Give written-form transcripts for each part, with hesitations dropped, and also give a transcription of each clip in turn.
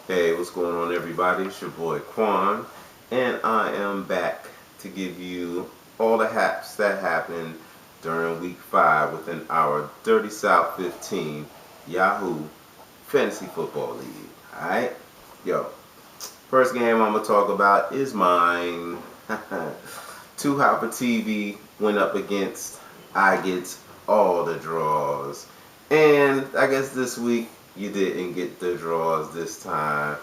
Hey, what's going on, everybody? It's your boy Quan, and I am back to give you all the haps that happened during week 5 within our Dirty South 15 Yahoo Fantasy Football League. Alright? Yo, first game I'm going to talk about is mine. Too Hot for TV went up against I Get All the Draws. And I guess this week you didn't get the draws this time.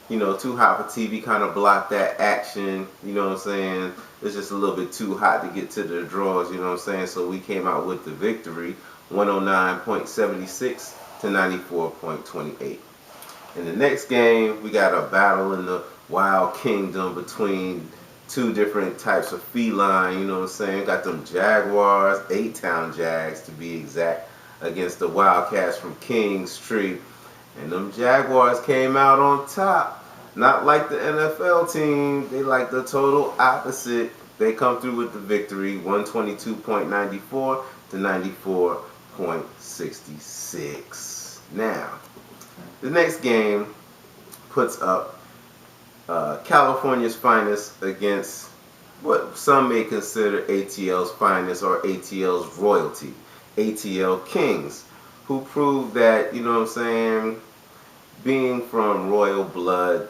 You know, Too Hot for TV kind of blocked that action. You know what I'm saying? It's just a little bit too hot to get to the draws. You know what I'm saying? So we came out with the victory, 109.76 to 94.28. In the next game, we got a battle in the Wild Kingdom between two different types of feline. You know what I'm saying? We got them Jaguars, 8-Town Jags to be exact, against the Wildcats from King's Tree. And them Jaguars came out on top. Not like the NFL team. They like the total opposite. They come through with the victory, 122.94 to 94.66. Now, the next game puts up California's finest against what some may consider ATL's finest or ATL's royalty, ATL Kings, who proved that, you know what I'm saying, being from royal blood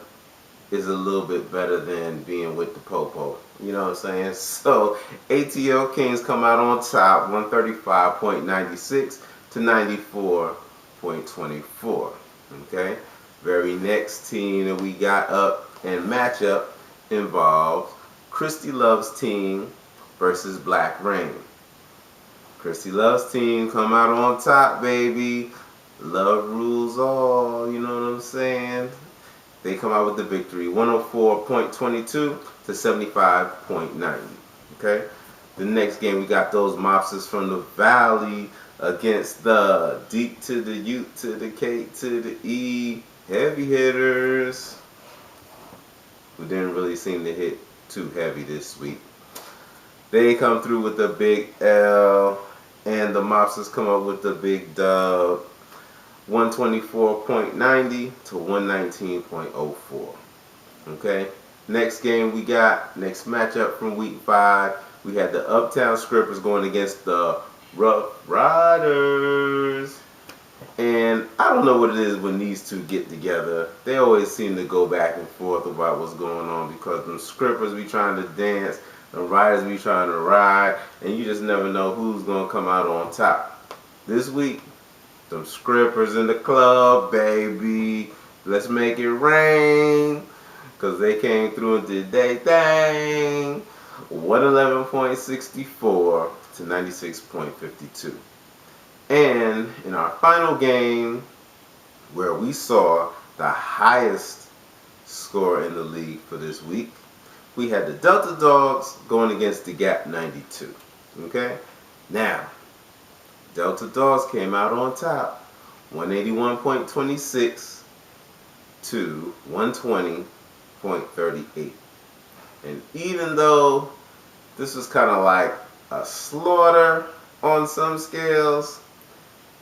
is a little bit better than being with the Popo. You know what I'm saying? So ATL Kings come out on top, 135.96 to 94.24. Okay? Very next team that we got up and matchup involves Christy Love's team versus Black Rain. Christy Love's team come out on top, baby. Love rules all, you know what I'm saying? They come out with the victory, 104.22 to 75.90. Okay? The next game, we got those mobsters from the Valley against the D to the U to the K to the E heavy hitters, who didn't really seem to hit too heavy this week. They come through with the big L, and the mobsters come up with the big dub, 124.90 to 119.04. Okay? Next game we got, next matchup from week 5, we had the Uptown Scrippers going against the Rough Riders. And I don't know what it is when these two get together. They always seem to go back and forth about what's going on, because them Scrippers be trying to dance, the Riders be trying to ride, and you just never know who's going to come out on top. This week, them Scrippers in the club, baby. Let's make it rain, because they came through and did their thing. 111.64 to 96.52. And in our final game, where we saw the highest score in the league for this week, we had the Delta Dogs going against the Gap 92. Okay? Now, Delta Dogs came out on top, 181.26 to 120.38. And even though this was kind of like a slaughter on some scales,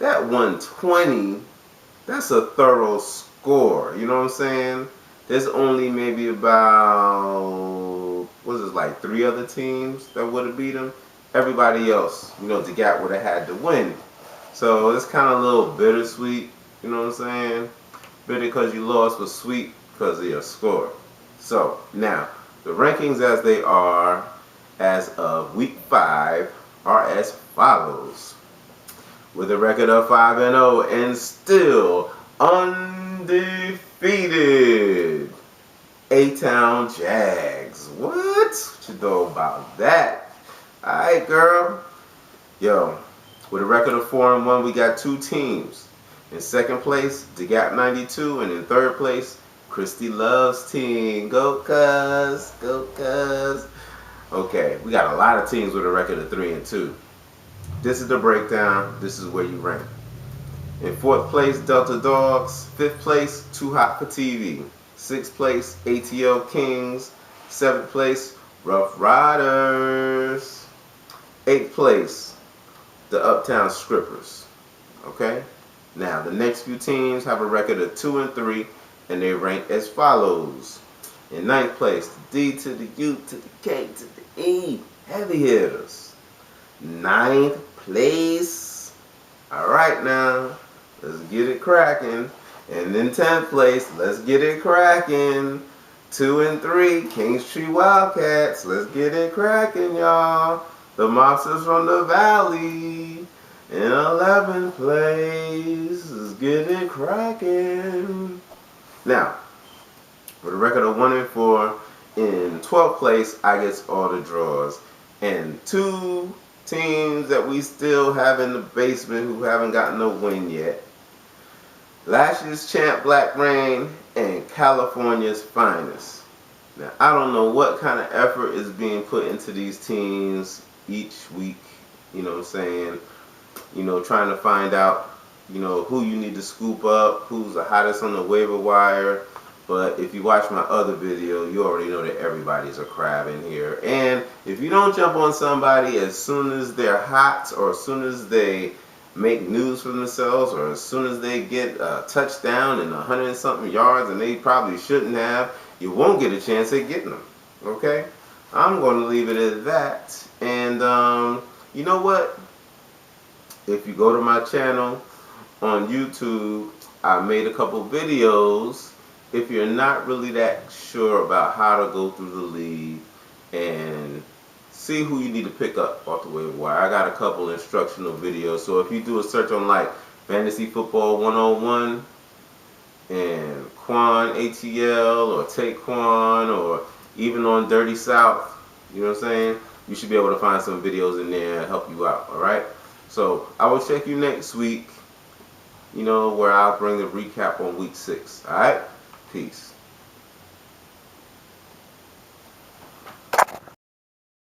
that 120, that's a thorough score. You know what I'm saying? There's only maybe about, what is this, like 3 other teams that would have beat them. Everybody else, you know, the Gap would have had to win. So it's kind of a little bittersweet. You know what I'm saying? Bitter because you lost, but sweet because of your score. So now, the rankings as they are as of week 5 are as follows. With a record of 5-0 and still undefeated, A-Town Jags. What you know about that? Alright, girl. Yo, with a record of 4-1, we got 2 teams. In second place, the Gap 92, and in third place, Christy Love's team. Go Cuz, go Cuz. Okay, we got a lot of teams with a record of 3-2. This is the breakdown. This is where you rank. In 4th place, Delta Dogs. 5th place, Too Hot for TV. 6th place, ATL Kings. 7th place, Rough Riders. 8th place, the Uptown Scrippers. Okay? Now, the next few teams have a record of 2 and 3, and they rank as follows. In ninth place, the D to the U to the K to the E, heavy hitters. Ninth place. All right, now, let's get it cracking. And in 10th place, let's get it cracking. 2 and 3, Kingstree Wildcats. Let's get it cracking, y'all. The Mobsters from the Valley. In 11th place, let's get it cracking. Now, with a record of 1 and 4, in 12th place, I get all the draws. And 2 teams that we still have in the basement who haven't gotten a win yet. Last year's champ Black Rain and California's finest. Now, I don't know what kind of effort is being put into these teams each week, you know what I'm saying? You know, trying to find out, you know, who you need to scoop up, who's the hottest on the waiver wire. But if you watch my other video, you already know that everybody's a crab in here. And if you don't jump on somebody as soon as they're hot, or as soon as they make news for themselves, or as soon as they get a touchdown and 100 and something yards and they probably shouldn't have, you won't get a chance at getting them. Okay? I'm going to leave it at that. And you know what? If you go to my channel on YouTube, I made a couple videos. If you're not really that sure about how to go through the league and see who you need to pick up off the waiver wire, I got a couple instructional videos. So if you do a search on like Fantasy Football 101 and Quan ATL or Taekwon, or even on Dirty South, you know what I'm saying? You should be able to find some videos in there and help you out, alright? So I will check you next week, you know, where I'll bring a recap on week 6, alright? Peace.